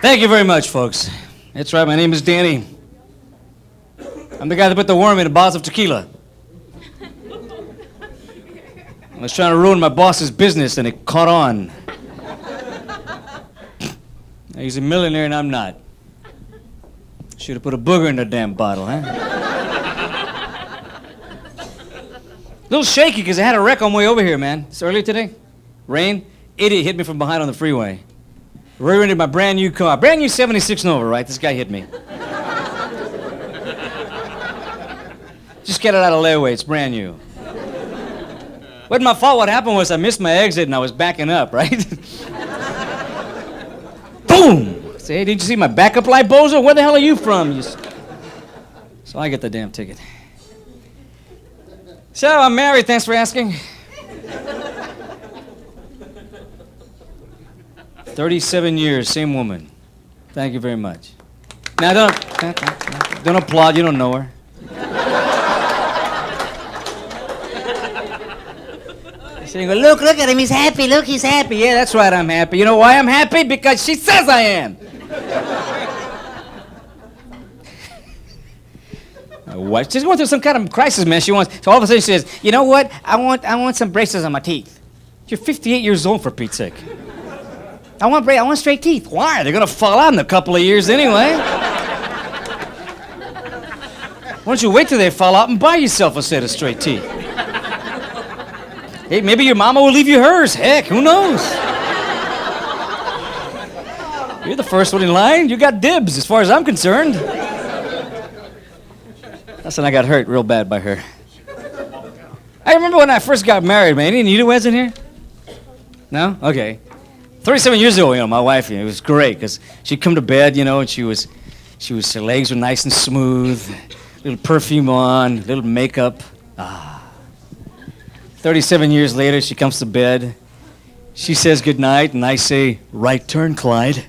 Thank you very much, folks. That's right, my name is Danny. I'm the guy that put the worm in a bottle of tequila. I was trying to ruin my boss's business and it caught on. He's a millionaire and I'm not. Should have put a booger in the damn bottle, huh? A little shaky because I had a wreck on the way over here, man. It's earlier today. Rain. Idiot hit me from behind on the freeway. Rear-ended my brand new car. Brand new 76 Nova, right? This guy hit me. Just get it out of layaway. It's brand new. Wasn't my fault. What happened was I missed my exit and I was backing up, right? Boom! Say, hey, did you see my backup light, bozo? Where the hell are you from? So I get the damn ticket. So I'm married. Thanks for asking. 37 years, same woman. Thank you very much. Now, don't applaud, you don't know her. So you go, look at him, he's happy, look, he's happy. Yeah, that's right, I'm happy. You know why I'm happy? Because she says I am. My wife, she's going through some kind of crisis, man. So all of a sudden she says, you know what? I want some braces on my teeth. You're 58 years old, for Pete's sake. I want straight teeth. Why? They're going to fall out in a couple of years anyway. Why don't you wait till they fall out and buy yourself a set of straight teeth? Hey, maybe your mama will leave you hers. Heck, who knows? You're the first one in line. You got dibs as far as I'm concerned. That's when I got hurt real bad by her. I remember when I first got married, man. Any newlyweds in here? No? Okay. 37 years ago, my wife, it was great because she'd come to bed, and her legs were nice and smooth, little perfume on, little makeup. 37 years later, she comes to bed. She says goodnight, and I say, right turn, Clyde.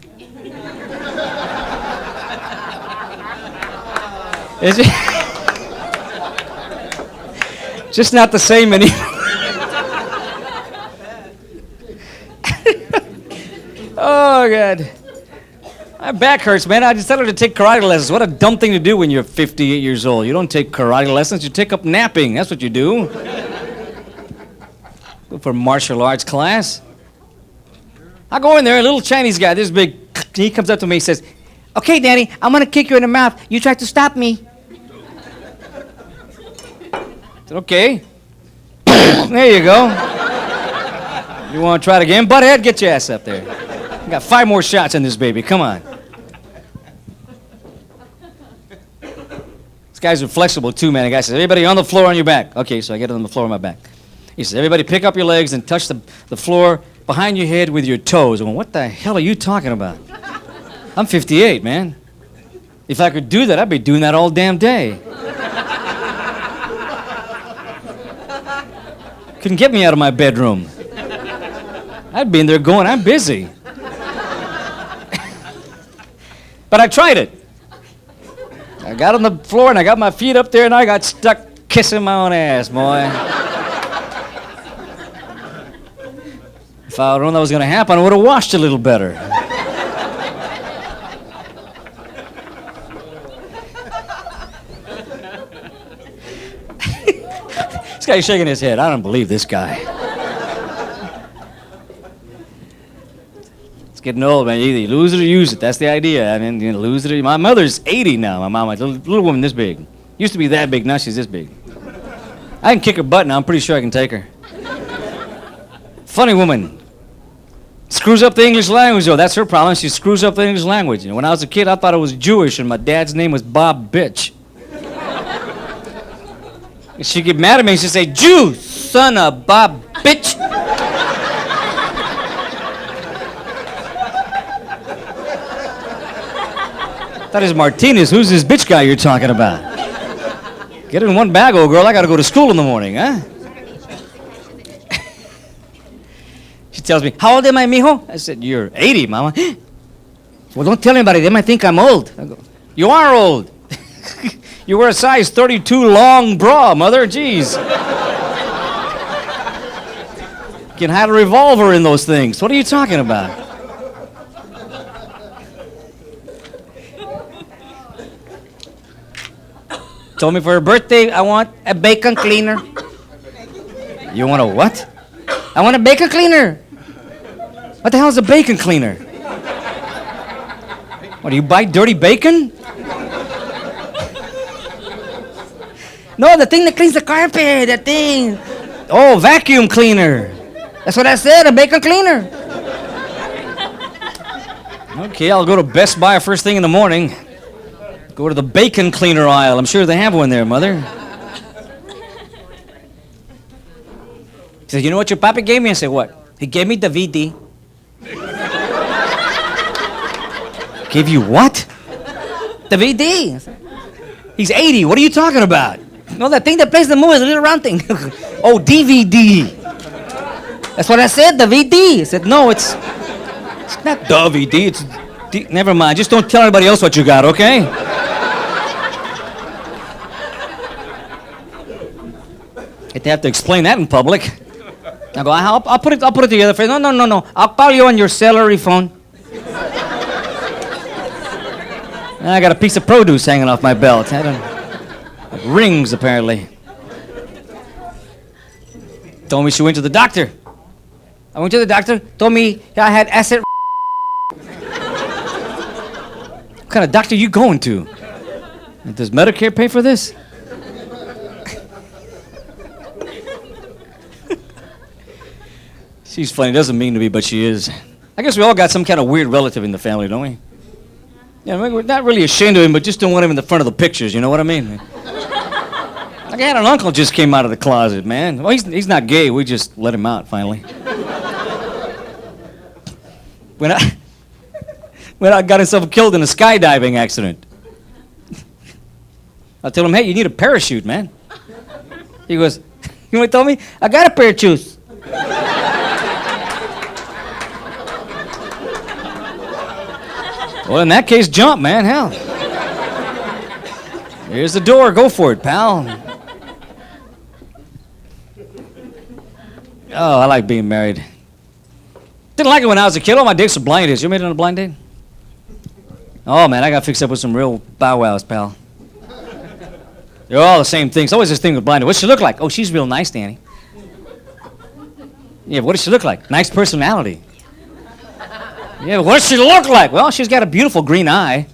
Is it? Just not the same anymore. Oh, God. My back hurts, man. I decided to take karate lessons. What a dumb thing to do when you're 58 years old. You don't take karate lessons. You take up napping. That's what you do. Go for martial arts class. I go in there, a little Chinese guy, this big, he comes up to me and says, okay, Danny, I'm going to kick you in the mouth. You try to stop me. I said, okay. There you go. You want to try it again? Butthead, get your ass up there. I got 5 more shots in this baby. Come on. These guys are flexible too, man. The guy says, everybody on the floor on your back. Okay, so I get on the floor on my back. He says, everybody pick up your legs and touch the floor behind your head with your toes. I went, what the hell are you talking about? I'm 58, man. If I could do that, I'd be doing that all damn day. Couldn't get me out of my bedroom. I'd be in there going, I'm busy. But I tried it. I got on the floor and I got my feet up there and I got stuck kissing my own ass, boy. If I would known that was going to happen, I would have washed a little better. This guy's shaking his head. I don't believe this guy. It's getting old, man. Either you lose it or use it. That's the idea. I mean, you lose it or... My mother's 80 now. My mama, little woman this big. Used to be that big. Now she's this big. I can kick her butt now. I'm pretty sure I can take her. Funny woman. Screws up the English language, though. That's her problem. She screws up the English language. When I was a kid, I thought I was Jewish, and my dad's name was Bob Bitch. And she'd get mad at me, and she'd say, Jew, son of Bob Bitch. That is Martinez. Who's this bitch guy you're talking about? Get in one bag, old girl. I got to go to school in the morning, huh? She tells me, how old am I, mijo? I said, you're 80, mama. Well, don't tell anybody. They might think I'm old. I go, you are old. You wear a size 32 long bra, mother. Jeez. You can hide a revolver in those things. What are you talking about? Told me for her birthday, I want a bacon cleaner. You want a what? I want a bacon cleaner. What the hell is a bacon cleaner? What, do you buy dirty bacon? No, the thing that cleans the carpet, that thing. Oh, vacuum cleaner. That's what I said, a bacon cleaner. Okay, I'll go to Best Buy first thing in the morning. Go to the bacon cleaner aisle. I'm sure they have one there, Mother. He said, you know what your papa gave me? I said, what? He gave me the VD. Gave you what? The VD. He's 80. What are you talking about? No, that thing that plays the movie, the little round thing. Oh, DVD. That's what I said, the VD. I said, no, it's not the VD. It's never mind. Just don't tell anybody else what you got, okay? If they have to explain that in public. I go, I'll put it together for you. No. I'll call you on your celery phone. I got a piece of produce hanging off my belt. Rings, apparently. Told me she went to the doctor. I went to the doctor, told me I had acid. What kind of doctor are you going to? Does Medicare pay for this? She's funny, doesn't mean to be, but she is. I guess we all got some kind of weird relative in the family, don't we? Yeah, we're not really ashamed of him, but just don't want him in the front of the pictures, you know what I mean? Like I had an uncle just came out of the closet, man. Well, he's not gay, we just let him out finally. When I got himself killed in a skydiving accident. I told him, hey, you need a parachute, man. He goes, you know what he told me? I got a parachute. Well, in that case, jump, man, hell. Here's the door, go for it, pal. Oh, I like being married. Didn't like it when I was a kid. All my dates were blind dates. You made it on a blind date? Oh, man, I got fixed up with some real bow wows, pal. They're all the same things. Always this thing with blind dates. What's she look like? Oh, she's real nice, Danny. Yeah, but what does she look like? Nice personality. Yeah, but what does she look like? Well, she's got a beautiful green eye.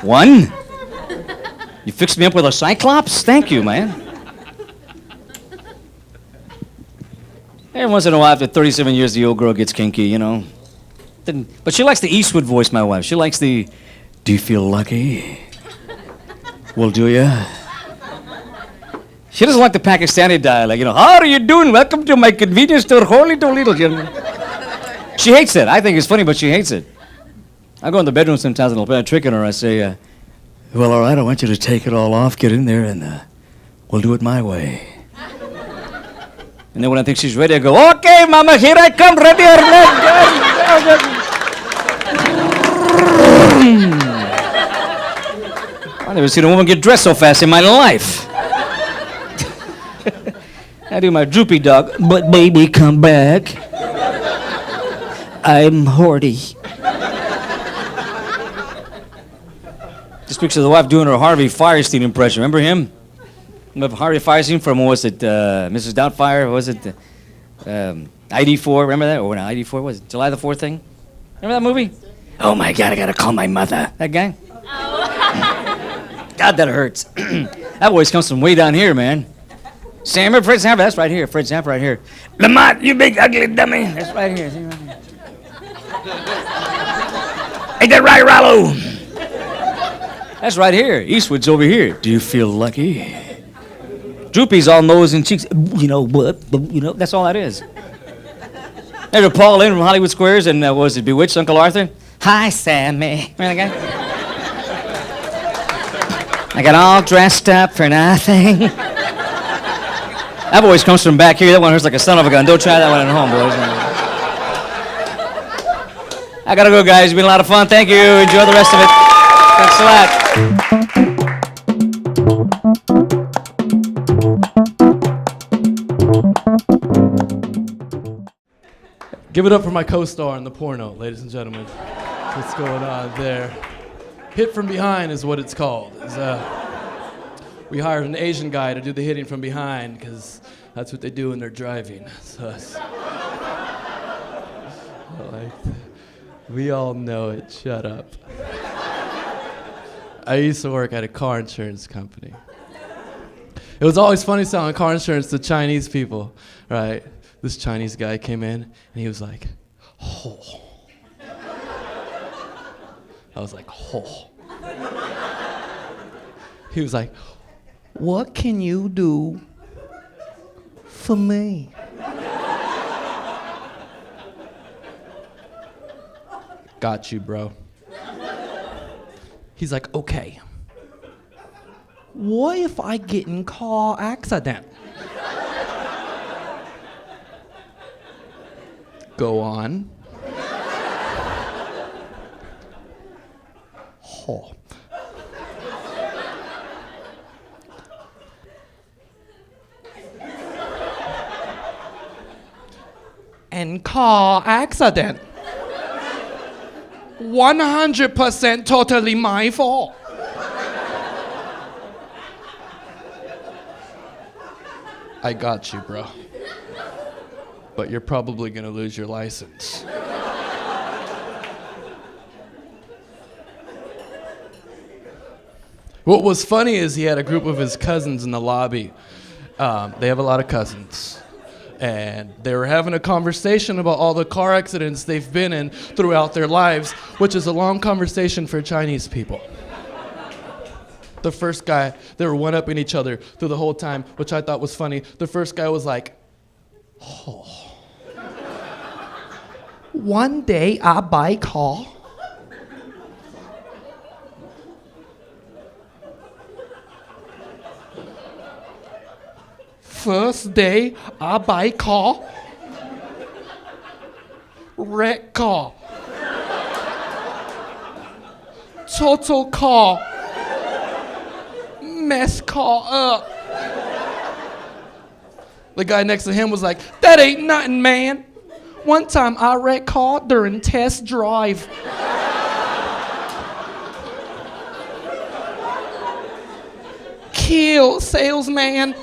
One? You fixed me up with a cyclops? Thank you, man. Every once in a while, after 37 years, the old girl gets kinky, you know. But she likes the Eastwood voice, my wife. She likes the, do you feel lucky? Well, do ya? She doesn't like the Pakistani dialect, you know. How are you doing? Welcome to my convenience store, Holy Toledo. She hates it. I think it's funny, but she hates it. I go in the bedroom sometimes and I'll play a trick on her. I say, well, all right, I want you to take it all off, get in there, and we'll do it my way. And then when I think she's ready, I go, okay, mama, here I come, ready or not. I've never seen a woman get dressed so fast in my life. I do my droopy dog, but baby, come back. I'm horny. Just picture the wife doing her Harvey Firestein impression. Remember him? Remember Harvey Firestein from, what was it, Mrs. Doubtfire? What was it, ID4? Remember that? Or not ID4? Was it July the 4th thing? Remember that movie? Oh my God, I gotta call my mother. That guy? God, that hurts. That voice comes from way down here, man. Sam, remember Fred Sanford? That's right here. Fred Sanford right here. Lamont, you big ugly dummy. That's right here. See right here. Ain't that right, Rollo? That's right here. Eastwood's over here. Do you feel lucky? Droopy's all nose and cheeks. You know what? You know, that's all that is. There's Paul Lynde from Hollywood Squares and what was it, Bewitched, Uncle Arthur? Hi, Sammy. Remember that guy? I got all dressed up for nothing. That voice comes from back here. That one hurts like a son of a gun. Don't try that one at home, boys. I gotta go, guys. It's been a lot of fun. Thank you. Enjoy the rest of it. Thanks a lot. Give it up for my co-star in the porno, ladies and gentlemen. What's going on there? Hit from behind is what it's called. We hired an Asian guy to do the hitting from behind because that's what they do when they're driving. So we all know it. Shut up. I used to work at a car insurance company. It was always funny selling car insurance to Chinese people, right? This Chinese guy came in and he was like, "Oh." I was like, "Oh." He was like, "What can you do for me?" Got you, bro. He's like, "Okay. What if I get in car accident?" Go on. Oh. And car accident. 100% totally my fault. I got you, bro. But you're probably gonna lose your license. What was funny is he had a group of his cousins in the lobby. They have a lot of cousins. And they were having a conversation about all the car accidents they've been in throughout their lives, which is a long conversation for Chinese people. The first guy, they were one-upping each other through the whole time, which I thought was funny. The first guy was like, "Oh. One day I buy car. First day I buy car. Wreck car. Total car. Mess car up." The guy next to him was like, "That ain't nothing, man. One time I wrecked car during test drive." Kill salesman.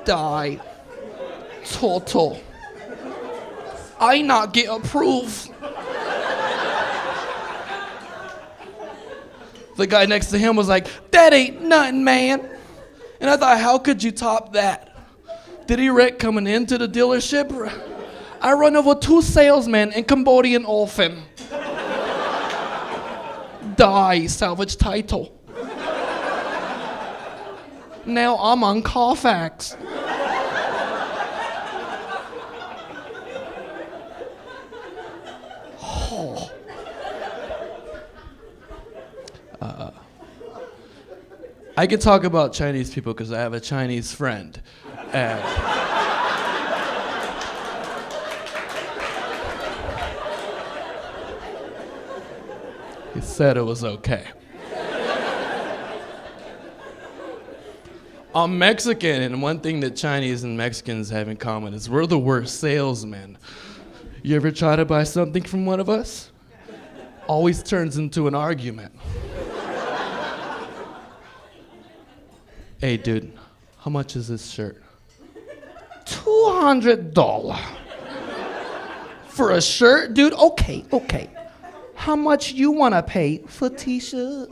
Die. Total. I not get approved. The guy next to him was like, "That ain't nothing, man." And I thought, how could you top that? Did he wreck coming into the dealership? I run over 2 salesmen and Cambodian orphan. Die, salvage title. Now I'm on Carfax. Oh. I could talk about Chinese people because I have a Chinese friend. He said it was okay. I'm Mexican, and one thing that Chinese and Mexicans have in common is we're the worst salesmen. You ever try to buy something from one of us? Always turns into an argument. "Hey, dude, how much is this shirt?" $200. For a shirt, dude? Okay. How much you wanna pay for t-shirt?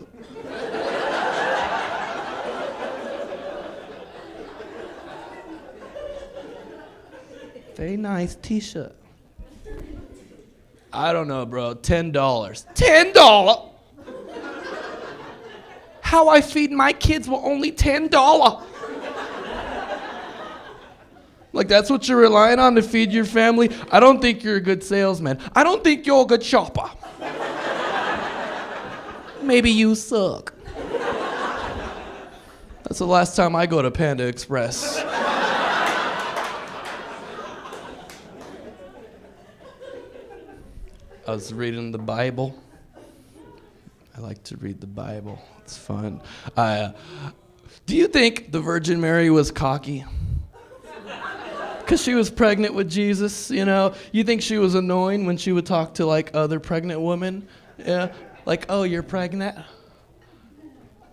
Very nice t-shirt. I don't know, bro. $10. $10? How I feed my kids with only $10? Like, that's what you're relying on to feed your family? I don't think you're a good salesman. I don't think you're a good shopper. Maybe you suck. That's the last time I go to Panda Express. I was reading the Bible, I like to read the Bible. It's fun. Do you think the Virgin Mary was cocky? Because she was pregnant with Jesus, you know? You think she was annoying when she would talk to, like, other pregnant women? Yeah? Like, oh, you're pregnant?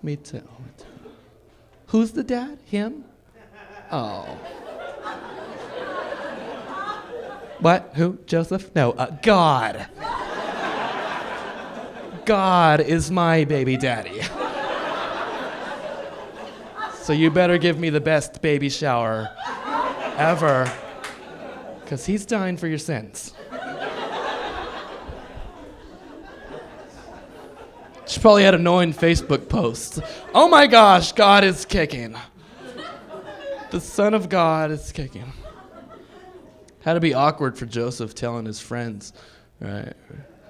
Me too. Who's the dad? Him? Oh. What? Who? Joseph? No, God. God is my baby daddy. So you better give me the best baby shower ever, because he's dying for your sins. She probably had annoying Facebook posts. Oh my gosh, God is kicking. The Son of God is kicking. Had to be awkward for Joseph telling his friends, right?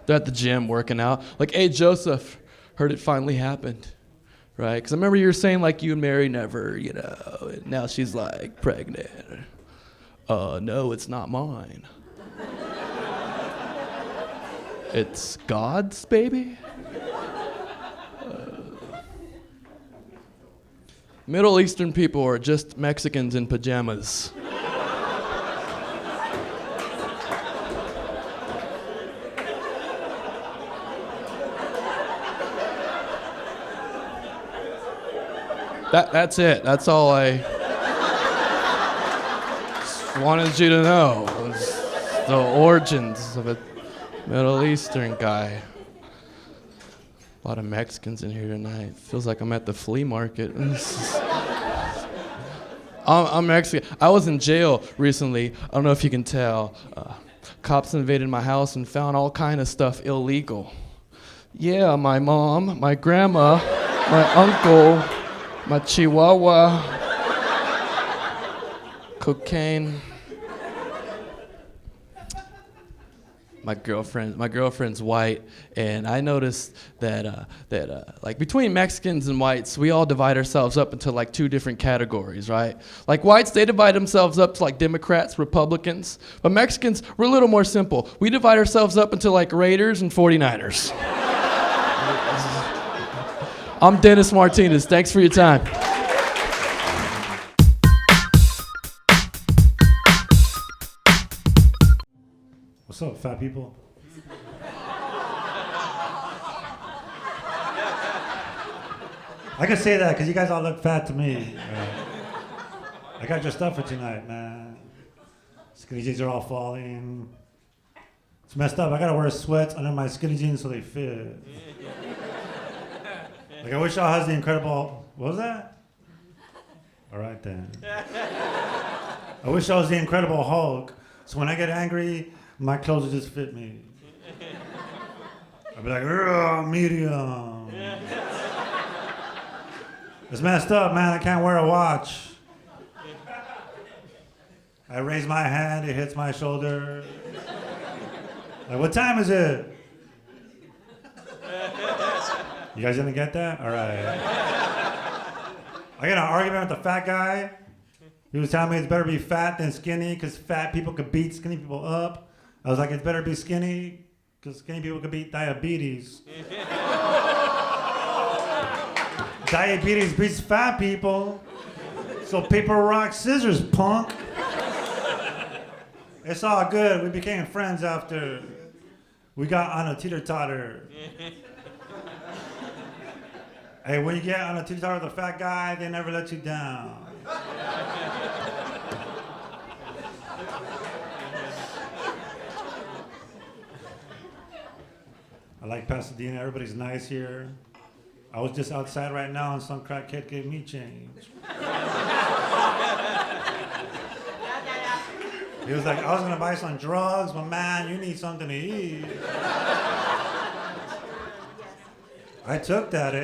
They're at the gym working out. Like, hey, Joseph, heard it finally happened, right? Because I remember you were saying, like, you and Mary never, you know. And now she's, like, pregnant. No, it's not mine. It's God's baby? Middle Eastern people are just Mexicans in pajamas. That's it. That's all I just wanted you to know. Was the origins of a Middle Eastern guy. A lot of Mexicans in here tonight. Feels like I'm at the flea market. I'm Mexican. I was in jail recently. I don't know if you can tell. Cops invaded my house and found all kind of stuff illegal. Yeah, my mom, my grandma, my uncle, my chihuahua, cocaine. My girlfriend's white, and I noticed that like between Mexicans and whites, we all divide ourselves up into like two different categories, right? Like whites, they divide themselves up to like Democrats, Republicans, but Mexicans, we're a little more simple. We divide ourselves up into like Raiders and 49ers. I'm Dennis Martinez. Thanks for your time. What's up, fat people? I can say that because you guys all look fat to me. I got dressed up for tonight, man. Skinny jeans are all falling. It's messed up. I gotta wear sweats under my skinny jeans so they fit. Like, I wish I was the incredible. What was that? All right then. I wish I was the Incredible Hulk. So when I get angry, my clothes will just fit me. I'll be like, medium. It's messed up, man. I can't wear a watch. I raise my hand, it hits my shoulder. Like, what time is it? You guys didn't get that? All right. I got an argument with the fat guy. He was telling me it's better to be fat than skinny because fat people could beat skinny people up. I was like, it's better to be skinny because skinny people could beat diabetes. Diabetes beats fat people. So paper, rock, scissors, punk. It's all good. We became friends after we got on a teeter-totter. Hey, when you get on a teeter-totter with a fat guy, they never let you down. I like Pasadena. Everybody's nice here. I was just outside right now and some crackhead gave me change. He was like, I was gonna buy some drugs, but man, you need something to eat. I took that,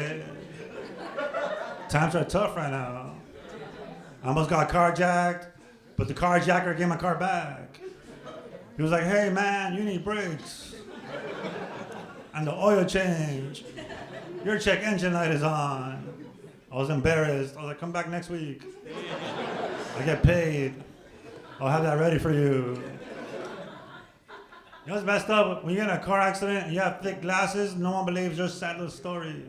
Times are tough right now. I almost got carjacked, but the carjacker gave my car back. He was like, hey man, you need brakes. And the oil change. Your check engine light is on. I was embarrassed. I was like, come back next week. I get paid. I'll have that ready for you. You know what's messed up? When you get in a car accident and you have thick glasses, no one believes your sad little story.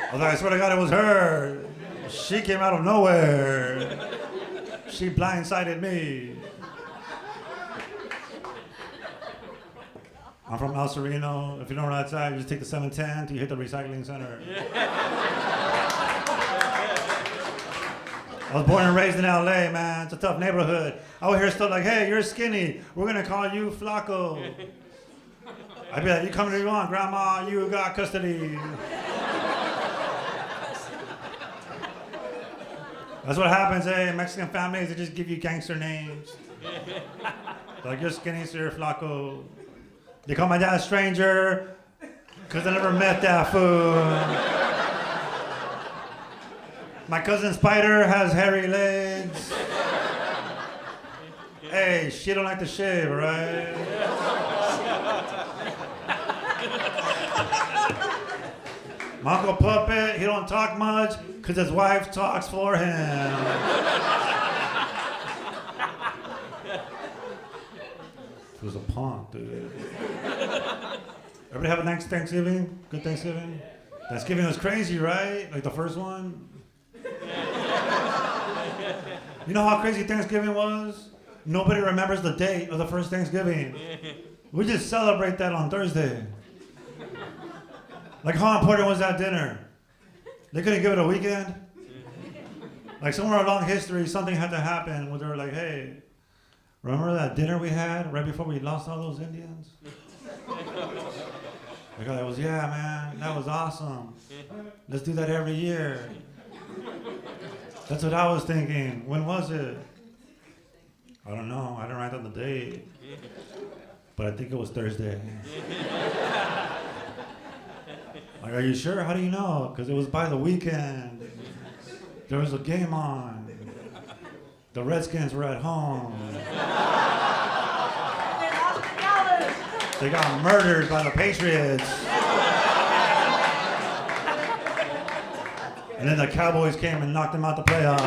I was like, I swear to God, it was her. She came out of nowhere. She blindsided me. I'm from El Sereno. If you don't know where that's at, you just take the 710 till you hit the recycling center. I was born and raised in LA, man. It's a tough neighborhood. I would hear stuff like, hey, you're skinny. We're going to call you Flaco. I'd be like, you come to on, Grandma, you got custody. That's what happens, in Mexican families, they just give you gangster names. Like, you're skinny, so you're Flaco. They call my dad Stranger, because I never met that fool. My cousin Spider has hairy legs. Hey, she don't like to shave, right? My Uncle Puppet, he don't talk much because his wife talks for him. It was a punk, dude. Everybody have a nice Thanksgiving? Good Thanksgiving? Thanksgiving was crazy, right? Like the first one? You know how crazy Thanksgiving was? Nobody remembers the date of the first Thanksgiving. We just celebrate that on Thursday. Like, how important was that dinner? They couldn't give it a weekend? Like, somewhere along history, something had to happen where they were like, hey, remember that dinner we had right before we lost all those Indians? The guy was, yeah, man, that was awesome. Let's do that every year. That's what I was thinking. When was it? I don't know. I didn't write down the date. But I think it was Thursday. Like, are you sure? How do you know? Because it was by the weekend. There was a game on. The Redskins were at home. They got murdered by the Patriots. And then the Cowboys came and knocked them out the playoffs.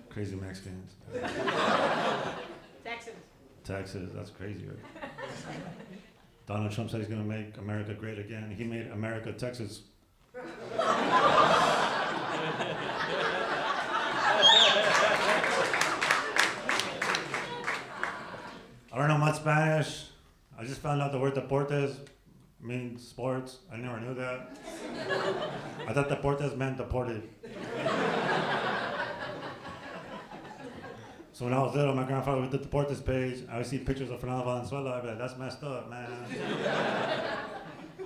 Crazy Mexicans. Texas, that's crazy, right? Donald Trump said he's going to make America great again. He made America Texas. I don't know much Spanish. I just found out the word deportes means sports. I never knew that. I thought deportes meant deported. So when I was little, my grandfather would the Deportes page. I would see pictures of Fernando Valenzuela. I'd be like, that's messed up, man.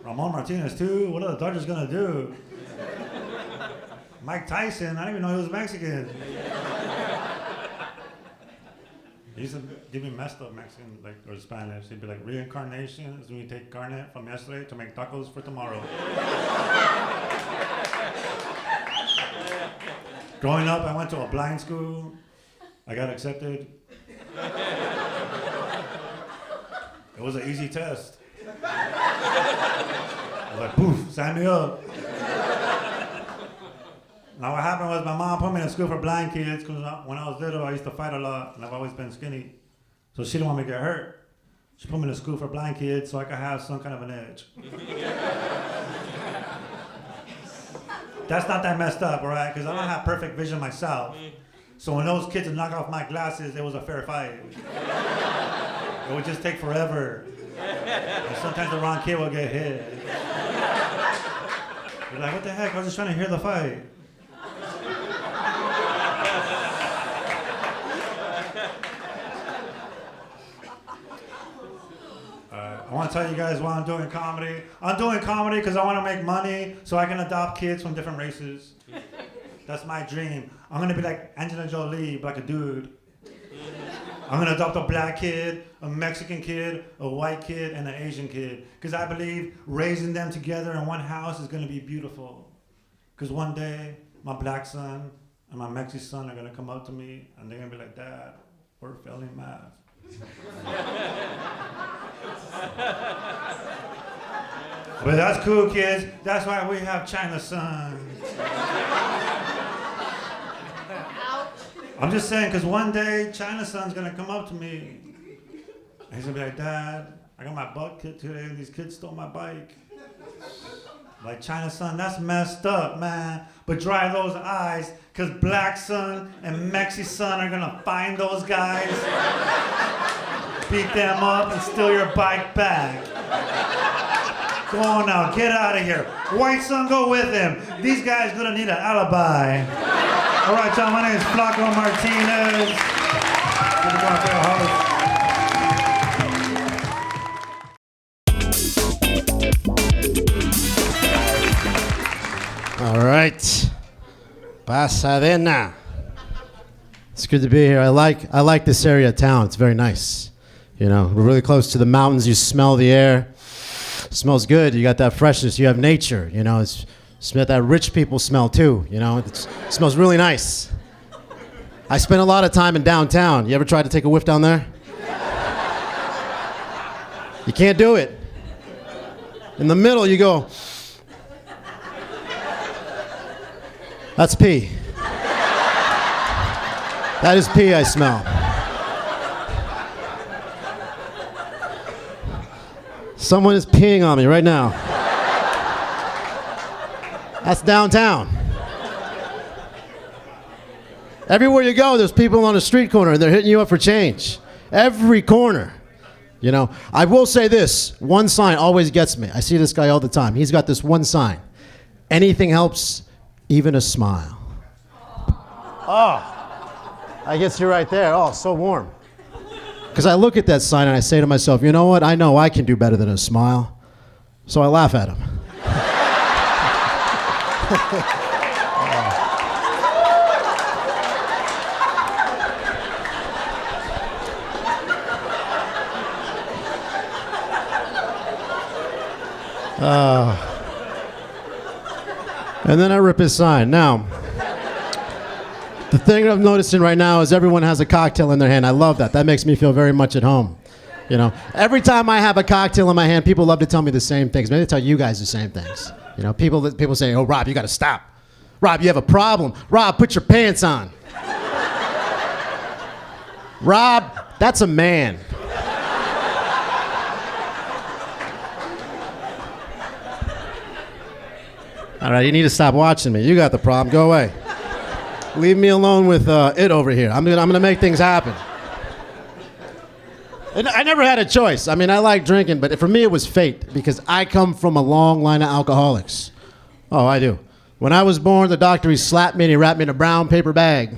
Ramon Martinez, too? What are the Dodgers going to do? Mike Tyson, I didn't even know he was Mexican. He used to give me messed up Mexican, like, or Spanish. He'd be like, reincarnation is when you take carne from yesterday to make tacos for tomorrow. Growing up, I went to a blind school. I got accepted. It was an easy test. I was like, poof, sign me up. Now what happened was my mom put me in school for blind kids because when I was little, I used to fight a lot and I've always been skinny. So she didn't want me to get hurt. She put me in school for blind kids so I could have some kind of an edge. That's not that messed up, all right? Because I don't have perfect vision myself. So when those kids would knock off my glasses, it was a fair fight. It would just take forever. And sometimes the wrong kid would get hit. You're like, what the heck? I was just trying to hear the fight. I want to tell you guys why I'm doing comedy. I'm doing comedy because I want to make money so I can adopt kids from different races. That's my dream. I'm going to be like Angelina Jolie, but like a dude. I'm going to adopt a black kid, a Mexican kid, a white kid, and an Asian kid. Because I believe raising them together in one house is going to be beautiful. Because one day, my black son and my Mexican son are going to come up to me, and they're going to be like, Dad, we're failing math. But that's cool, kids. That's why we have China Sun. I'm just saying, because one day China Sun's going to come up to me. And he's going to be like, Dad, I got my butt kicked today and these kids stole my bike. Like, China Sun, that's messed up, man. But dry those eyes, because Black Sun and Mexi Sun are going to find those guys, beat them up, and steal your bike back. Go on now, get out of here. White Sun, go with him. These guys going to need an alibi. All right, y'all, my name is Flaco Martinez. Good to go out there, host. All right, Pasadena. It's good to be here. I like this area of town. It's very nice. You know, we're really close to the mountains. You smell the air. It smells good. You got that freshness. You have nature. You know, it's that rich people smell too. You know, it smells really nice. I spent a lot of time in downtown. You ever tried to take a whiff down there? You can't do it. In the middle, you go. That's pee. That is pee I smell. Someone is peeing on me right now. That's downtown. Everywhere you go, there's people on the street corner and they're hitting you up for change. Every corner. You know, I will say this, one sign always gets me. I see this guy all the time. He's got this one sign. Anything helps. Even a smile. Oh, I guess you're right there. Oh, so warm. Because I look at that sign and I say to myself, you know what? I know I can do better than a smile. So I laugh at him. And then I rip his sign. Now, the thing I'm noticing right now is everyone has a cocktail in their hand. I love that. That makes me feel very much at home. You know, every time I have a cocktail in my hand, people love to tell me the same things. Maybe they tell you guys the same things. You know, people say, oh, Rob, you got to stop. Rob, you have a problem. Rob, put your pants on. Rob, that's a man. All right, you need to stop watching me. You got the problem. Go away. Leave me alone with it over here. I'm gonna make things happen. And I never had a choice. I mean, I like drinking, but for me it was fate because I come from a long line of alcoholics. Oh, I do. When I was born, the doctor, he slapped me and he wrapped me in a brown paper bag.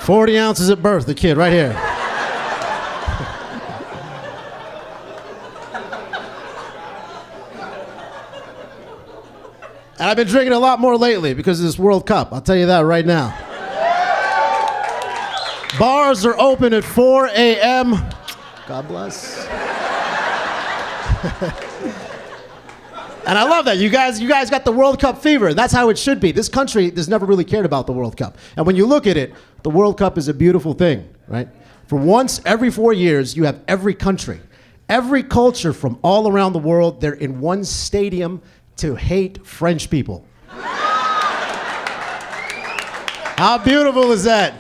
40 ounces at birth, the kid, right here. And I've been drinking a lot more lately because of this World Cup. I'll tell you that right now. Bars are open at 4 a.m. God bless. And I love that. You guys got the World Cup fever. That's how it should be. This country has never really cared about the World Cup. And when you look at it, the World Cup is a beautiful thing, right? For once every 4 years, you have every country, every culture from all around the world. They're in one stadium to hate French people. How beautiful is that?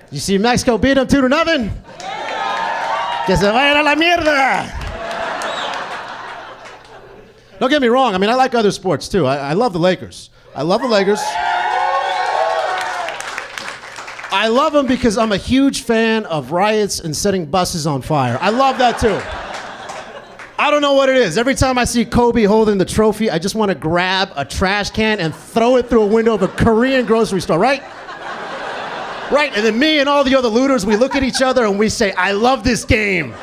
You see Mexico beat them 2-0? Que se vayan a la mierda! Don't get me wrong, I mean, I like other sports too. I love the Lakers. I love the Lakers. I love them because I'm a huge fan of riots and setting buses on fire. I love that too. I don't know what it is. Every time I see Kobe holding the trophy, I just want to grab a trash can and throw it through a window of a Korean grocery store, right? Right, and then me and all the other looters, we look at each other and we say, I love this game.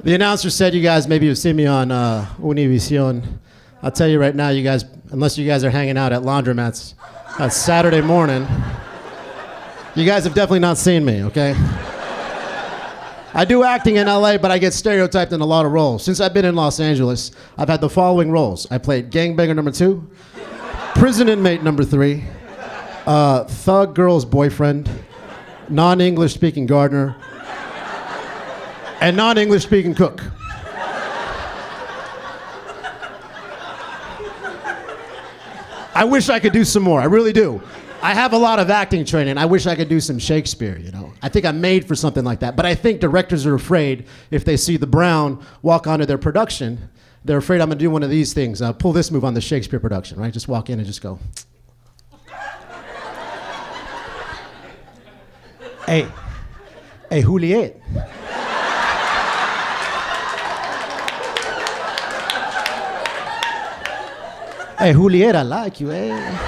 The announcer said you guys maybe have seen me on Univision. I'll tell you right now, you guys, unless you guys are hanging out at laundromats, Saturday morning, you guys have definitely not seen me, okay? I do acting in LA, but I get stereotyped in a lot of roles. Since I've been in Los Angeles, I've had the following roles. I played Gangbanger number 2, Prison inmate number 3. Thug girl's boyfriend. Non-English speaking gardener. And non-English speaking cook. I wish I could do some more. I really do. I have a lot of acting training. I wish I could do some Shakespeare, you know. I think I'm made for something like that. But I think directors are afraid if they see the Brown walk onto their production, they're afraid I'm gonna do one of these things. Pull this move on the Shakespeare production, right? Just walk in and just go. Hey, Juliet. Hey, Juliet, I like you, eh?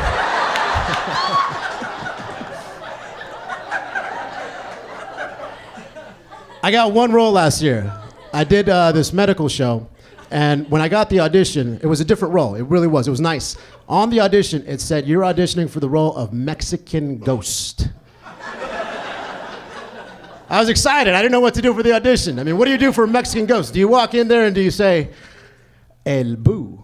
I got one role last year. I did this medical show, and when I got the audition, it was a different role. It really was. It was nice. On the audition, it said, you're auditioning for the role of Mexican ghost. I was excited. I didn't know what to do for the audition. I mean, what do you do for a Mexican ghost? Do you walk in there and do you say, El Boo?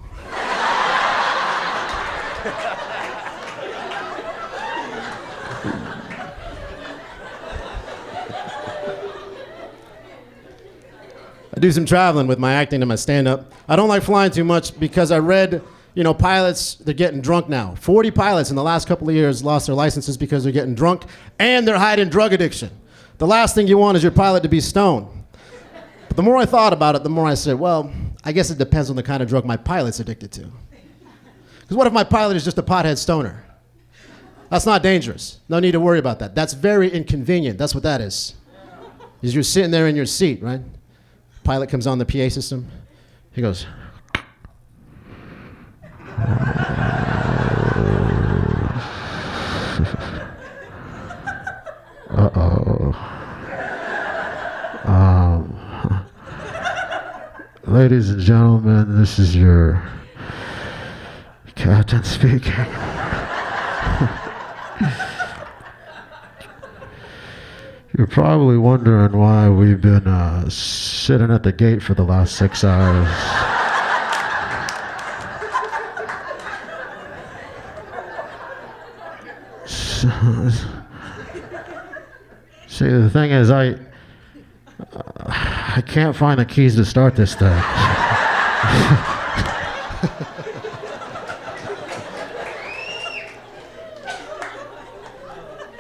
I do some traveling with my acting and my stand-up. I don't like flying too much because I read, you know, pilots, they're getting drunk now. 40 pilots in the last couple of years lost their licenses because they're getting drunk and they're hiding drug addiction. The last thing you want is your pilot to be stoned. But the more I thought about it, the more I said, well, I guess it depends on the kind of drug my pilot's addicted to. Because what if my pilot is just a pothead stoner? That's not dangerous. No need to worry about that. That's very inconvenient. That's what that is. Is you're sitting there in your seat, right? Pilot comes on the PA system. He goes. Uh-oh. Ladies and gentlemen, this is your captain speaking. You're probably wondering why we've been sitting at the gate for the last 6 hours. See, the thing is, I can't find the keys to start this thing.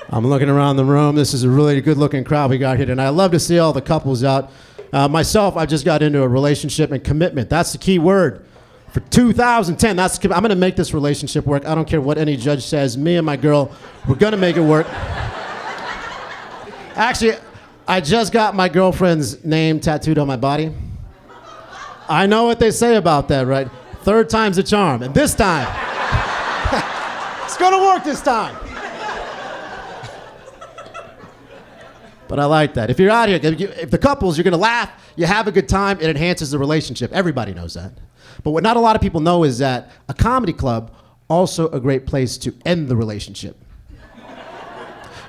I'm looking around the room. This is a really good-looking crowd we got here tonight. I love to see all the couples out. Myself, I just got into a relationship and commitment. That's the key word. For 2010, I'm going to make this relationship work. I don't care what any judge says. Me and my girl, we're going to make it work. Actually, I just got my girlfriend's name tattooed on my body. I know what they say about that, right? Third time's a charm. And this time, it's going to work this time. But I like that. If you're out here, if the couples, you're going to laugh, you have a good time, it enhances the relationship. Everybody knows that. But what not a lot of people know is that a comedy club, also a great place to end the relationship.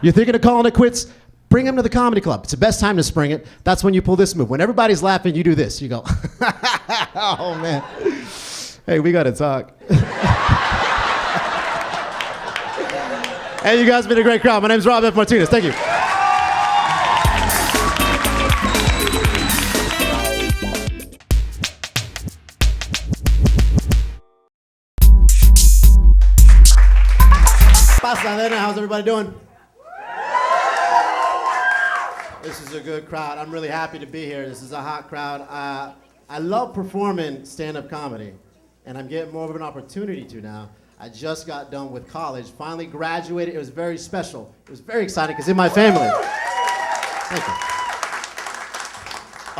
You're thinking of calling it quits? Bring them to the comedy club. It's the best time to spring it. That's when you pull this move. When everybody's laughing, you do this. You go, oh, man. Hey, we got to talk. Hey, you guys have been a great crowd. My name's Rob F. Martinez. Thank you. How's everybody doing? This is a good crowd. I'm really happy to be here. This is a hot crowd. I love performing stand-up comedy, and I'm getting more of an opportunity to now. I just got done with college, finally graduated. It was very special. It was very exciting because in my family, thank you,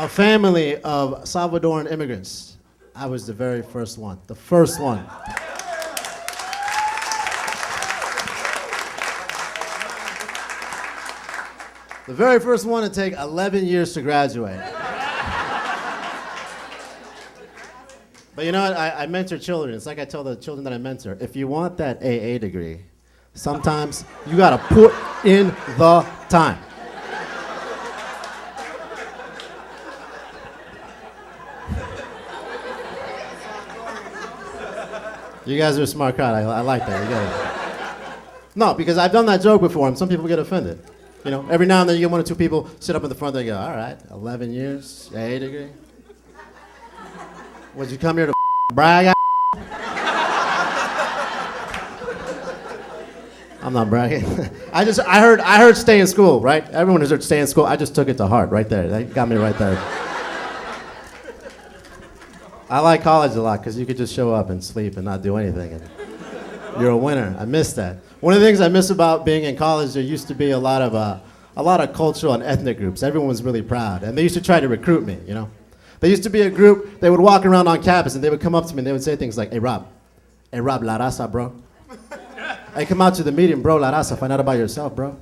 a family of Salvadoran immigrants, I was the very first one, the first one. The very first one to take 11 years to graduate. But you know what? I mentor children. It's like I tell the children that I mentor, if you want that AA degree, sometimes you gotta put in the time. You guys are a smart crowd. I like that. You get it. No, because I've done that joke before, and some people get offended. You know, every now and then you get one or two people sit up in the front. They go, "All right, 11 years, 8 degree. Would you come here to brag?" I'm not bragging. I heard stay in school, right? Everyone has heard stay in school. I just took it to heart right there. That got me right there. I like college a lot because you could just show up and sleep and not do anything, and you're a winner. I miss that. One of the things I miss about being in college, there used to be a lot of cultural and ethnic groups. Everyone was really proud, and they used to try to recruit me. You know, there used to be a group. They would walk around on campus, and they would come up to me and they would say things like, hey Rob, la raza, bro. Hey, come out to the meeting, bro, la raza, find out about yourself, bro."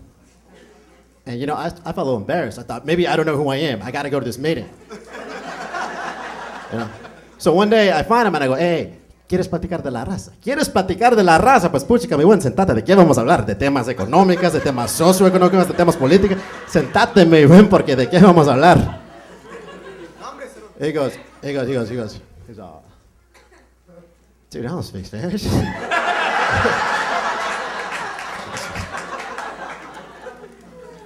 And you know, I felt a little embarrassed. I thought, maybe I don't know who I am. I got to go to this meeting. You know? So one day I find him and I go, "Hey, ¿quieres platicar de la raza? ¿Quieres platicar de la raza? Pues puchica, mi buen, sentate. ¿De qué vamos a hablar? De temas económicos, de temas socioeconómicos, de temas políticos. Sentate, mi buen, porque ¿de qué vamos a hablar?" He goes, "Dude, I don't speak Spanish."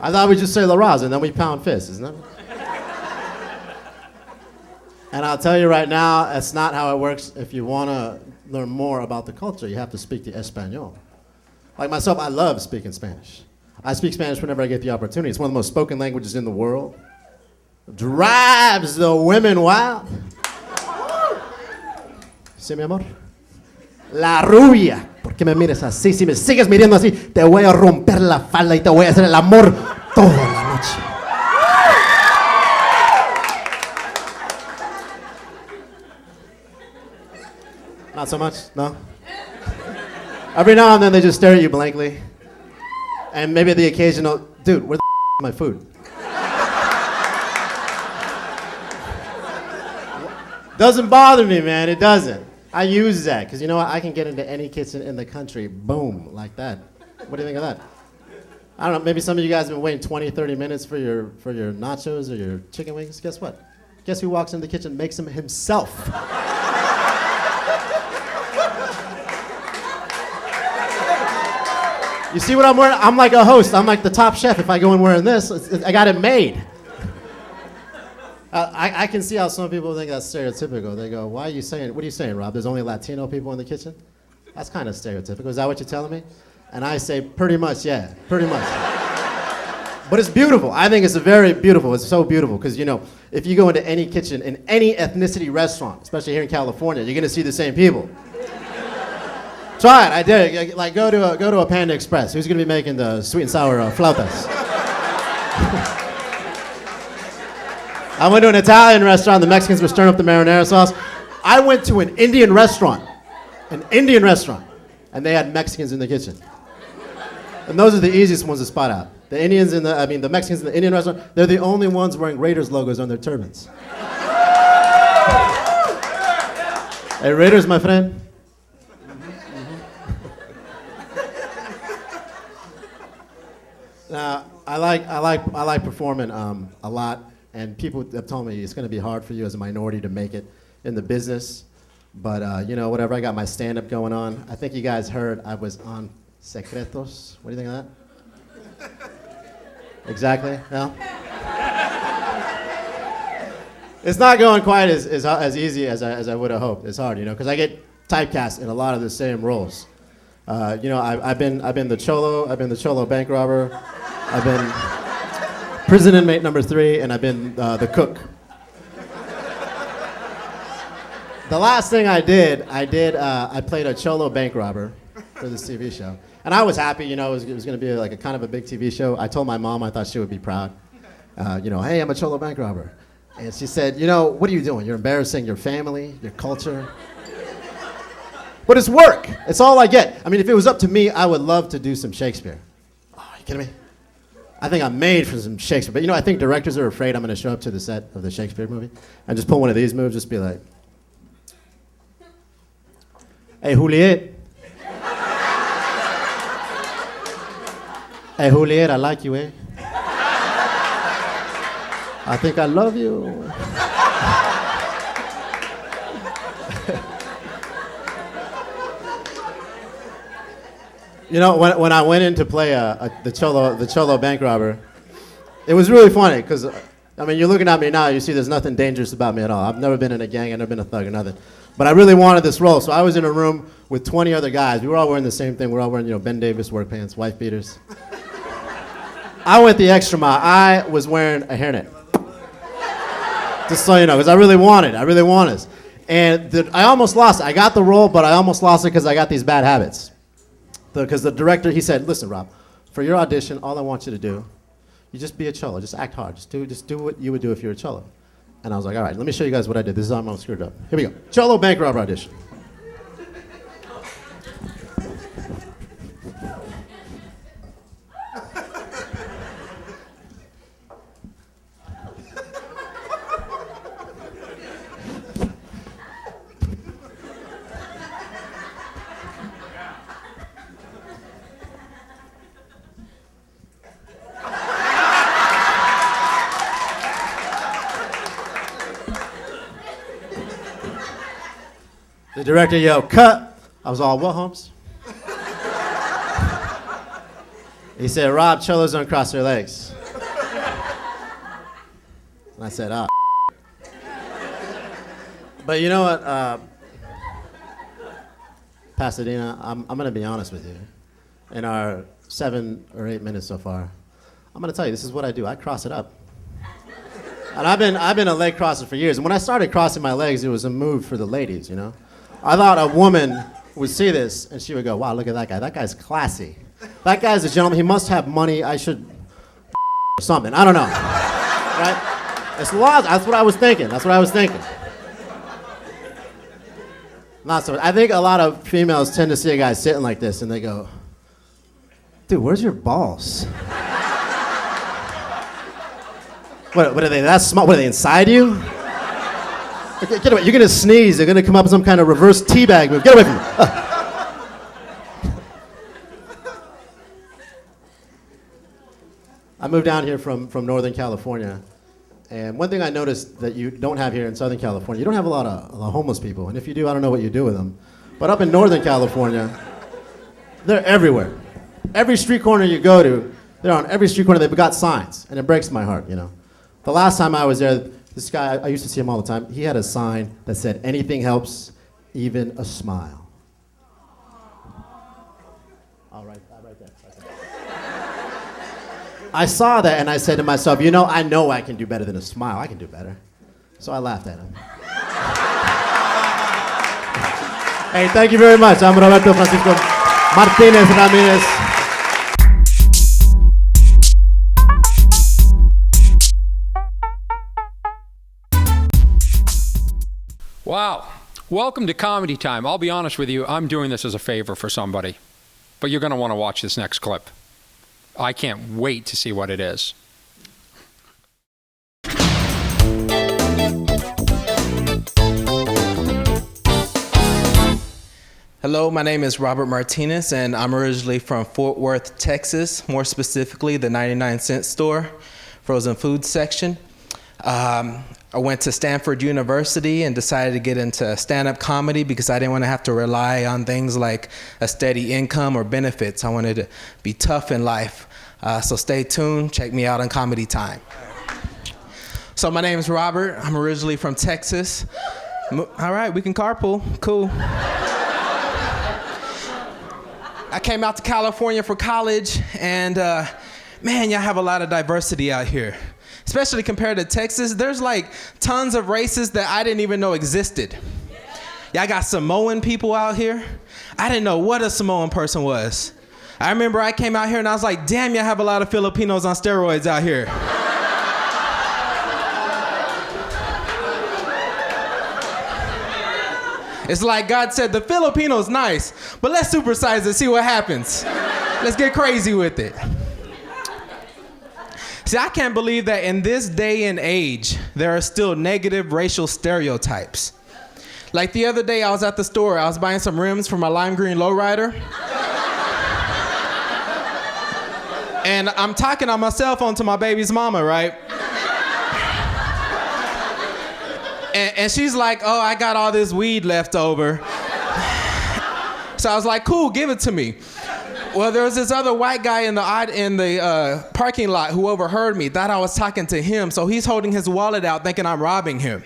I thought we'd just say La Raza and then we pound fists, isn't it? And I'll tell you right now, that's not how it works. If you want to learn more about the culture, you have to speak the Espanol. Like myself, I love speaking Spanish. I speak Spanish whenever I get the opportunity. It's one of the most spoken languages in the world. Drives the women wild. ¿Sí, mi amor? La rubia. ¿Por qué me miras así? Si me sigues mirando así, te voy a romper la falda y te voy a hacer el amor toda la noche. Not so much, no? Every now and then they just stare at you blankly. And maybe the occasional, "Dude, where the is my food?" Doesn't bother me, man, it doesn't. I use that, because you know what? I can get into any kitchen in the country, boom, like that. What do you think of that? I don't know, maybe some of you guys have been waiting 20, 30 minutes for your nachos or your chicken wings. Guess what? Guess who walks into the kitchen and makes them himself? You see what I'm wearing? I'm like a host. I'm like the top chef. If I go in wearing this, I got it made. I can see how some people think that's stereotypical. They go, what are you saying, Rob? There's only Latino people in the kitchen? That's kind of stereotypical. Is that what you're telling me? And I say, pretty much, yeah, pretty much. But it's beautiful. I think it's it's so beautiful. Because, you know, if you go into any kitchen in any ethnicity restaurant, especially here in California, you're going to see the same people. Try it, I dare you. Like, go to a Panda Express. Who's going to be making the sweet and sour flautas? I went to an Italian restaurant. The Mexicans were stirring up the marinara sauce. I went to an Indian restaurant, and they had Mexicans in the kitchen. And those are the easiest ones to spot out. The Mexicans in the Indian restaurant, they're the only ones wearing Raiders logos on their turbans. Hey, Raiders, my friend. Now, I like performing a lot. And people have told me it's going to be hard for you as a minority to make it in the business. But, you know, whatever, I got my stand-up going on. I think you guys heard I was on Secretos. What do you think of that? Exactly? No? It's not going quite as easy as I would have hoped. It's hard, you know, because I get typecast in a lot of the same roles. You know, I've been the Cholo bank robber. I've been prison inmate number 3, and I've been the cook. The last thing I played a Cholo bank robber for this TV show. And I was happy, you know, it was going to be like a kind of a big TV show. I told my mom I thought she would be proud. You know, hey, I'm a Cholo bank robber. And she said, you know, what are you doing? You're embarrassing your family, your culture. But it's work. It's all I get. I mean, if it was up to me, I would love to do some Shakespeare. Oh, are you kidding me? I think I'm made for some Shakespeare. But, you know, I think directors are afraid I'm going to show up to the set of the Shakespeare movie and just pull one of these moves, just be like, hey, Juliet. Hey, Juliet, I like you, eh? I think I love you. You know, when I went in to play the Cholo bank robber, it was really funny because, I mean, you're looking at me now, you see there's nothing dangerous about me at all. I've never been in a gang, I've never been a thug or nothing. But I really wanted this role, so I was in a room with 20 other guys. We were all wearing the same thing. We were all wearing, Ben Davis work pants, wife beaters. I went the extra mile. I was wearing a hairnet. Just so you know, because I really wanted it. And I almost lost it. I got the role, but I almost lost it because I got these bad habits. Because the director, he said, listen, Rob, for your audition, all I want you to do, you just be a cholo. Just act hard. Just do what you would do if you were a cholo. And I was like, all right, let me show you guys what I did. This is how I'm all screwed up. Here we go. Cholo bank robber audition. The director yelled, cut. I was all, what, Holmes? He said, Rob, cholos don't cross their legs. And I said, But you know what, Pasadena, I'm going to be honest with you. In our 7 or 8 minutes so far, I'm going to tell you, this is what I do. I cross it up. And I've been a leg crosser for years. And when I started crossing my legs, it was a move for the ladies, you know? I thought a woman would see this and she would go, wow, look at that guy. That guy's classy. That guy's a gentleman. He must have money. I should or something. I don't know. Right? It's logic. That's what I was thinking. Not so. I think a lot of females tend to see a guy sitting like this and they go, dude, where's your balls? What are they that small? What are they inside you? Get away. You're going to sneeze. They're going to come up with some kind of reverse teabag move. Get away from me. I moved down here from Northern California. And one thing I noticed that you don't have here in Southern California, you don't have a lot of homeless people. And if you do, I don't know what you do with them. But up in Northern California, they're everywhere. Every street corner you go to, they're on every street corner. They've got signs. And it breaks my heart, you know. The last time I was there, this guy, I used to see him all the time, he had a sign that said, anything helps, even a smile. All right, right there. I saw that and I said to myself, you know I can do better than a smile. I can do better. So I laughed at him. Hey, thank you very much. I'm Roberto Francisco Martinez Ramirez. Wow. Welcome to Comedy Time. I'll be honest with you, I'm doing this as a favor for somebody. But you're going to want to watch this next clip. I can't wait to see what it is. Hello, my name is Robert Martinez, and I'm originally from Fort Worth, Texas, more specifically the 99-cent store, frozen food section. I went to Stanford University and decided to get into stand-up comedy because I didn't want to have to rely on things like a steady income or benefits. I wanted to be tough in life. So stay tuned. Check me out on Comedy Time. So my name is Robert. I'm originally from Texas. All right, we can carpool. Cool. I came out to California for college, and man, y'all have a lot of diversity out here. Especially compared to Texas, there's like tons of races that I didn't even know existed. Y'all got Samoan people out here. I didn't know what a Samoan person was. I remember I came out here and I was like, damn, y'all have a lot of Filipinos on steroids out here. It's like God said, the Filipino's nice, but let's supersize it, see what happens. Let's get crazy with it. See, I can't believe that in this day and age, there are still negative racial stereotypes. Like the other day, I was at the store. I was buying some rims for my lime green lowrider. And I'm talking on my cell phone to my baby's mama, right? And she's like, oh, I got all this weed left over. So I was like, cool, give it to me. Well, there was this other white guy in the parking lot who overheard me, thought I was talking to him, so he's holding his wallet out thinking I'm robbing him.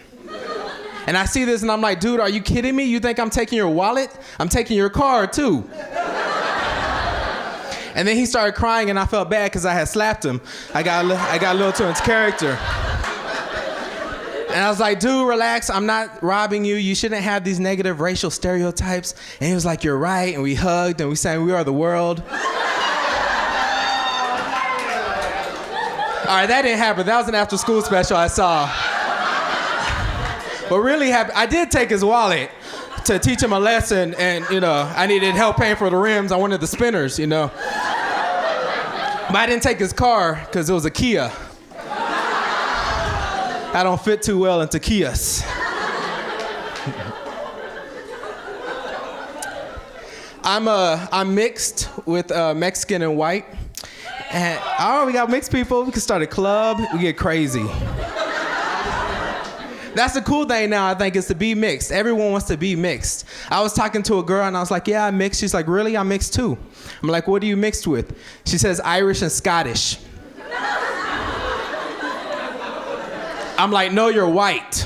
And I see this and I'm like, dude, are you kidding me? You think I'm taking your wallet? I'm taking your car too. And then he started crying and I felt bad because I had slapped him. I got a little too into character. And I was like, dude, relax. I'm not robbing you. You shouldn't have these negative racial stereotypes. And he was like, you're right. And we hugged and we sang, we are the world. All right, that didn't happen. That was an after school special I saw. But really, I did take his wallet to teach him a lesson. And, I needed help paying for the rims. I wanted the spinners, But I didn't take his car because it was a Kia. I don't fit too well into Kias. I'm mixed with Mexican and white. And we got mixed people. We can start a club. We get crazy. That's the cool thing now, I think, is to be mixed. Everyone wants to be mixed. I was talking to a girl and I was like, yeah, I'm mixed. She's like, really? I'm mixed too. I'm like, what are you mixed with? She says, Irish and Scottish. I'm like, no, you're white.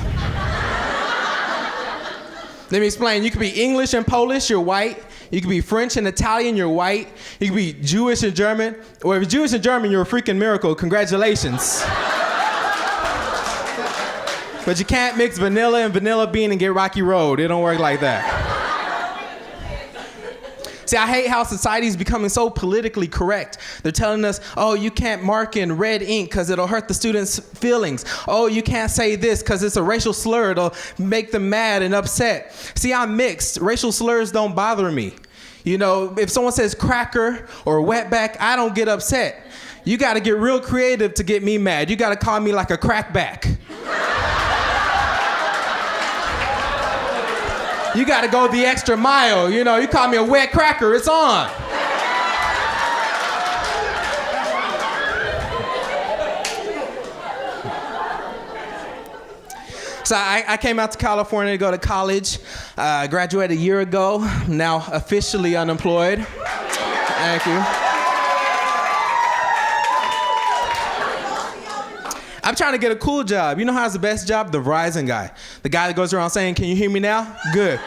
Let me explain. You could be English and Polish, you're white. You could be French and Italian, you're white. You could be Jewish and German. Or if you're Jewish and German, you're a freaking miracle. Congratulations. But you can't mix vanilla and vanilla bean and get Rocky Road. It don't work like that. See, I hate how society's becoming so politically correct. They're telling us, oh, you can't mark in red ink because it'll hurt the students' feelings. Oh, you can't say this because it's a racial slur. It'll make them mad and upset. See, I'm mixed. Racial slurs don't bother me. If someone says cracker or wetback, I don't get upset. You got to get real creative to get me mad. You got to call me like a crackback. You got to go the extra mile. You call me a wet cracker, it's on. So I came out to California to go to college. I graduated a year ago. I'm now officially unemployed. Thank you. I'm trying to get a cool job. You know how's the best job? The Verizon guy. The guy that goes around saying, can you hear me now? Good.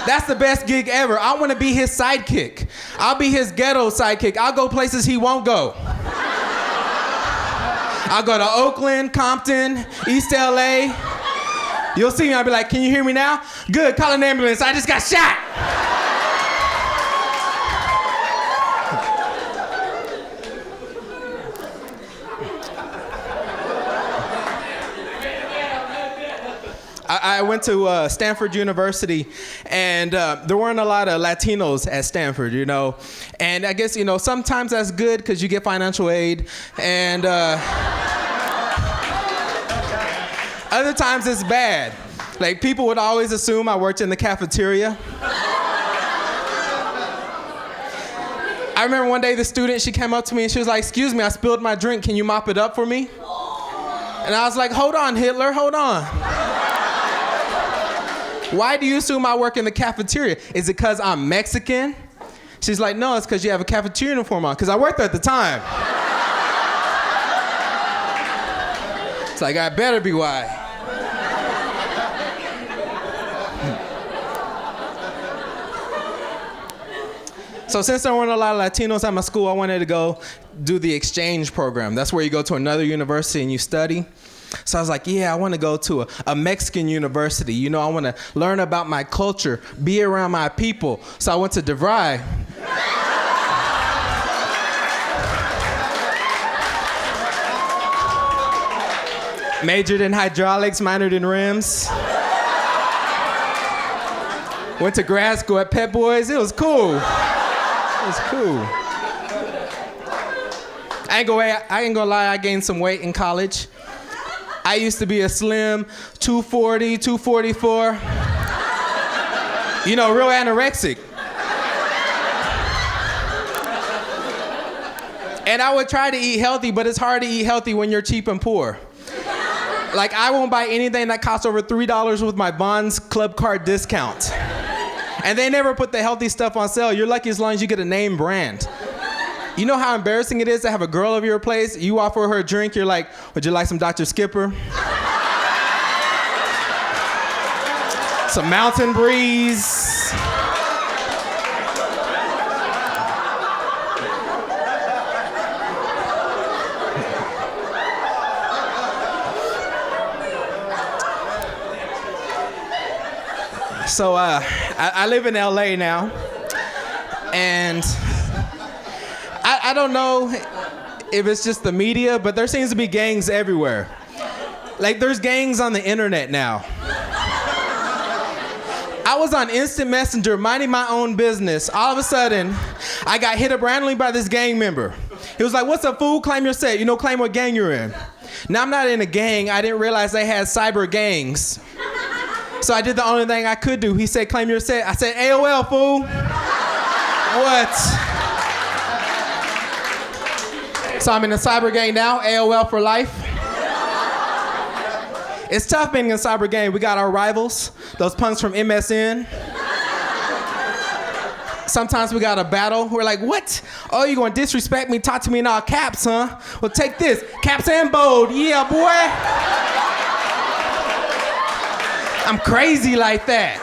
That's the best gig ever. I want to be his sidekick. I'll be his ghetto sidekick. I'll go places he won't go. I'll go to Oakland, Compton, East LA. You'll see me, I'll be like, can you hear me now? Good, call an ambulance. I just got shot. I went to Stanford University, and there weren't a lot of Latinos at Stanford, And I guess, sometimes that's good because you get financial aid, and other times it's bad. Like, people would always assume I worked in the cafeteria. I remember one day the student, she came up to me and she was like, excuse me, I spilled my drink. Can you mop it up for me? And I was like, hold on, Hitler, hold on. Why do you assume I work in the cafeteria? Is it because I'm Mexican? She's like, no, it's because you have a cafeteria uniform on, because I worked there at the time. It's like, I better be why. So since there weren't a lot of Latinos at my school, I wanted to go do the exchange program. That's where you go to another university and you study. So I was like, yeah, I want to go to a Mexican university. I want to learn about my culture, be around my people. So I went to DeVry. Majored in hydraulics, minored in rims. Went to grad school at Pep Boys. It was cool. It was cool. I ain't gonna lie, I gained some weight in college. I used to be a slim 240, 244. Real anorexic. And I would try to eat healthy, but it's hard to eat healthy when you're cheap and poor. Like, I won't buy anything that costs over $3 with my Bonds Club card discount. And they never put the healthy stuff on sale. You're lucky as long as you get a name brand. You know how embarrassing it is to have a girl over your place? You offer her a drink, you're like, would you like some Dr. Skipper? Some Mountain Breeze. So I live in LA now, and I don't know if it's just the media, but there seems to be gangs everywhere. Like, there's gangs on the internet now. I was on Instant Messenger minding my own business. All of a sudden, I got hit up randomly by this gang member. He was like, what's up, fool? Claim your set. You know, claim what gang you're in. Now, I'm not in a gang. I didn't realize they had cyber gangs. So I did the only thing I could do. He said, claim your set. I said, AOL, fool. What? So I'm in a cyber gang now, AOL for life. It's tough being in a cyber gang. We got our rivals, those punks from MSN. Sometimes we got a battle. We're like, what? Oh, you gonna disrespect me, talk to me in all caps, huh? Well, take this, caps and bold. Yeah, boy. I'm crazy like that.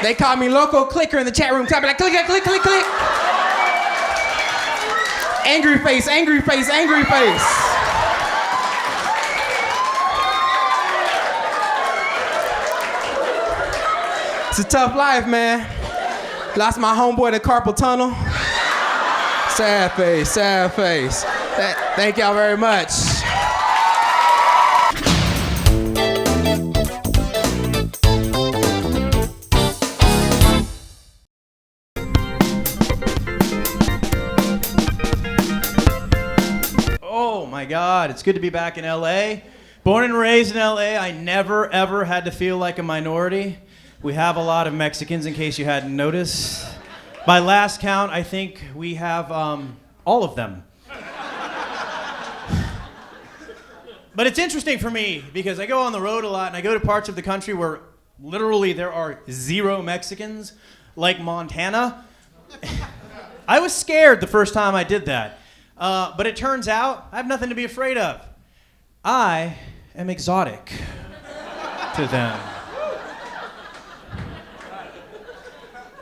They call me Loco Clicker in the chat room. Tell me like, click, click, click, click. Angry face, angry face, angry face. It's a tough life, man. Lost my homeboy to carpal tunnel. Sad face, sad face. Thank y'all very much. Oh my God, it's good to be back in LA. Born and raised in LA, I never ever had to feel like a minority. We have a lot of Mexicans, in case you hadn't noticed. By last count, I think we have all of them. But it's interesting for me because I go on the road a lot and I go to parts of the country where literally there are zero Mexicans, like Montana. I was scared the first time I did that. But it turns out I have nothing to be afraid of. I am exotic to them.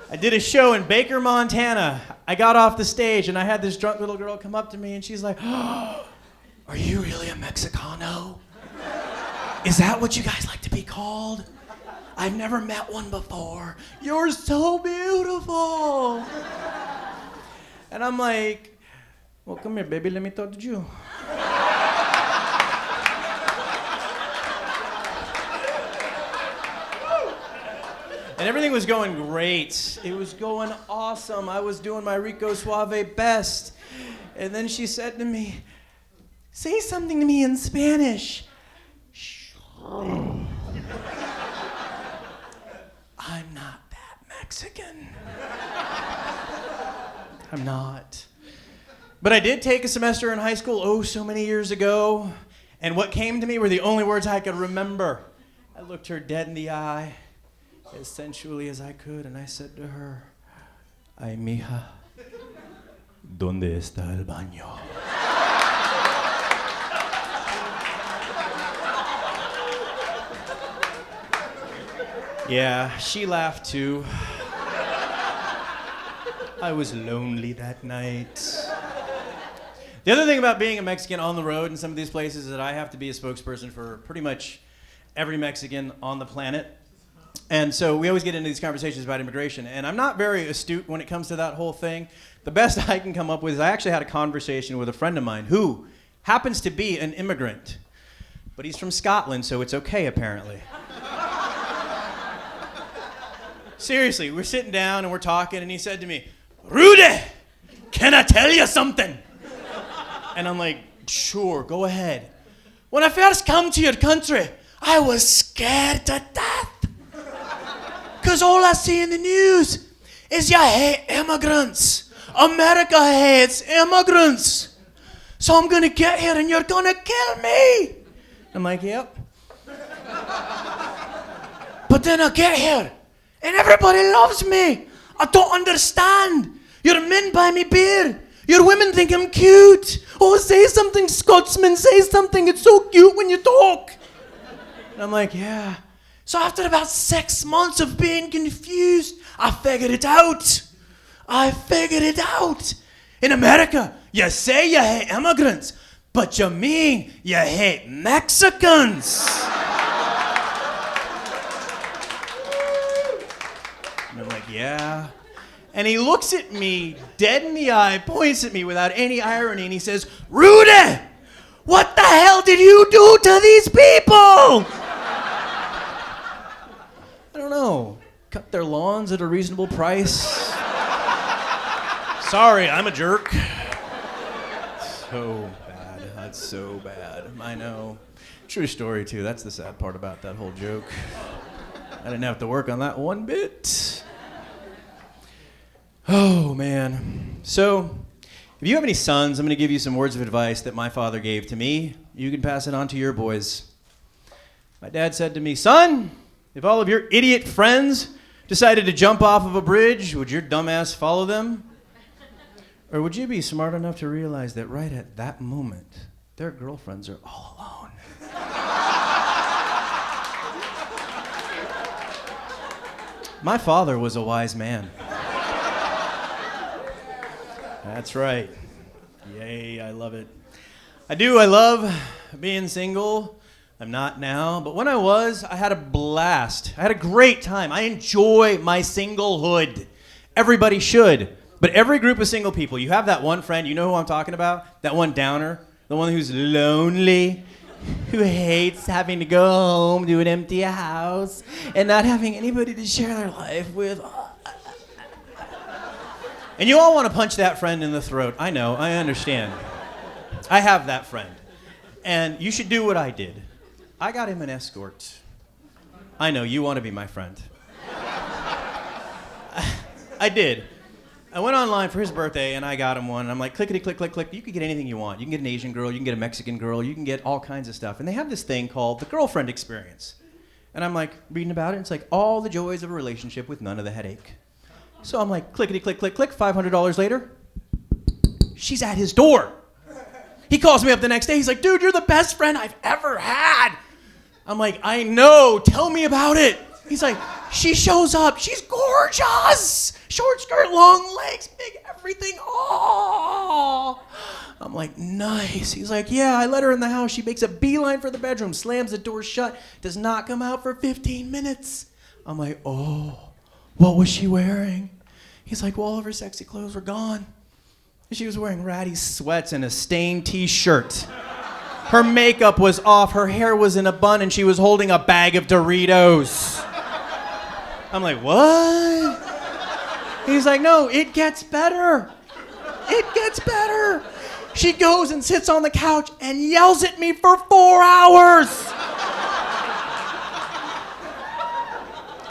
I did a show in Baker, Montana. I got off the stage and I had this drunk little girl come up to me and she's like, oh, are you really a Mexicano? Is that what you guys like to be called? I've never met one before. You're so beautiful. And I'm like, well, come here, baby, let me talk to you. And everything was going great. It was going awesome. I was doing my Rico Suave best. And then she said to me, say something to me in Spanish. I'm not that Mexican. I'm not. But I did take a semester in high school, oh, so many years ago. And what came to me were the only words I could remember. I looked her dead in the eye, as sensually as I could, and I said to her, ay, mija, ¿dónde está el baño? Yeah, she laughed too. I was lonely that night. The other thing about being a Mexican on the road in some of these places is that I have to be a spokesperson for pretty much every Mexican on the planet. And so we always get into these conversations about immigration, and I'm not very astute when it comes to that whole thing. The best I can come up with is I actually had a conversation with a friend of mine who happens to be an immigrant, but he's from Scotland, so it's okay apparently. Seriously, we're sitting down and we're talking, and he said to me, Rudy, can I tell you something? And I'm like, sure, go ahead. When I first come to your country, I was scared to death. Because all I see in the news is you hate immigrants. America hates immigrants. So I'm going to get here and you're going to kill me. I'm like, yep. But then I get here and everybody loves me. I don't understand. Your men buy me beer. Your women think I'm cute. Oh, say something, Scotsman, say something. It's so cute when you talk. And I'm like, yeah. So after about 6 months of being confused, I figured it out. In America, you say you hate immigrants, but you mean you hate Mexicans. And I'm like, yeah. And he looks at me dead in the eye, points at me without any irony, and he says, Rudy, what the hell did you do to these people? I don't know. Cut their lawns at a reasonable price. Sorry, I'm a jerk. So bad. That's so bad. I know. True story, too. That's the sad part about that whole joke. I didn't have to work on that one bit. Oh, man. So, if you have any sons, I'm going to give you some words of advice that my father gave to me. You can pass it on to your boys. My dad said to me, son, if all of your idiot friends decided to jump off of a bridge, would your dumbass follow them? Or would you be smart enough to realize that right at that moment, their girlfriends are all alone? My father was a wise man. That's right. Yay, I love it. I love being single. I'm not now, but when I was, I had a blast. I had a great time. I enjoy my singlehood. Everybody should. But every group of single people, you have that one friend, you know who I'm talking about? That one downer, the one who's lonely, who hates having to go home to an empty house and not having anybody to share their life with. And you all want to punch that friend in the throat. I know, I understand. I have that friend. And you should do what I did. I got him an escort. I know, you want to be my friend. I did. I went online for his birthday and I got him one. And I'm like, clickety, click, click, click. You can get anything you want. You can get an Asian girl, you can get a Mexican girl, you can get all kinds of stuff. And they have this thing called the girlfriend experience. And I'm like, reading about it, it's like all the joys of a relationship with none of the headache. So I'm like, clickety, click, click, click, $500 later. She's at his door. He calls me up the next day. He's like, dude, you're the best friend I've ever had. I'm like, I know. Tell me about it. He's like, she shows up. She's gorgeous. Short skirt, long legs, big everything. Oh. I'm like, nice. He's like, yeah, I let her in the house. She makes a beeline for the bedroom, slams the door shut, does not come out for 15 minutes. I'm like, oh, what was she wearing? He's like, well, all of her sexy clothes were gone. She was wearing ratty sweats and a stained t-shirt. Her makeup was off, her hair was in a bun, and she was holding a bag of Doritos. I'm like, what? He's like, no, it gets better. It gets better. She goes and sits on the couch and yells at me for 4 hours.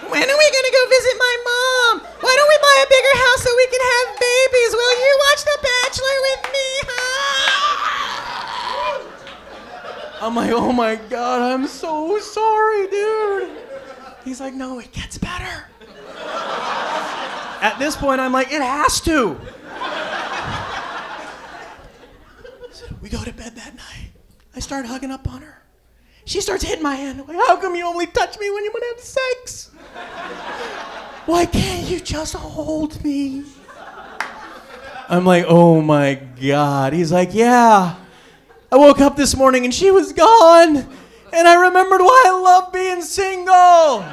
When are we gonna go visit my mom? Why don't we buy a bigger house so we can have babies? Will you watch The Bachelor with me, huh? I'm like, oh my God, I'm so sorry, dude. He's like, no, it gets better. At this point, I'm like, it has to. So we go to bed that night. I start hugging up on her. She starts hitting my hand. I'm like, how come you only touch me when you want to have sex? Why can't you just hold me? I'm like, oh my God. He's like, yeah. I woke up this morning and she was gone. And I remembered why I love being single.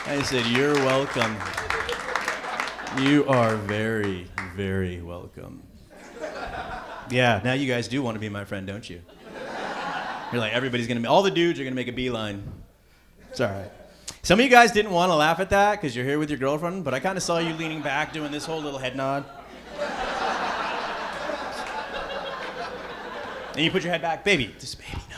I said, you're welcome. You are very, very welcome. Yeah, now you guys do want to be my friend, don't you? You're like, everybody's going to, all the dudes are going to make a beeline. It's all right. Some of you guys didn't want to laugh at that because you're here with your girlfriend, but I kind of saw you leaning back doing this whole little head nod. And you put your head back, baby, just baby, no.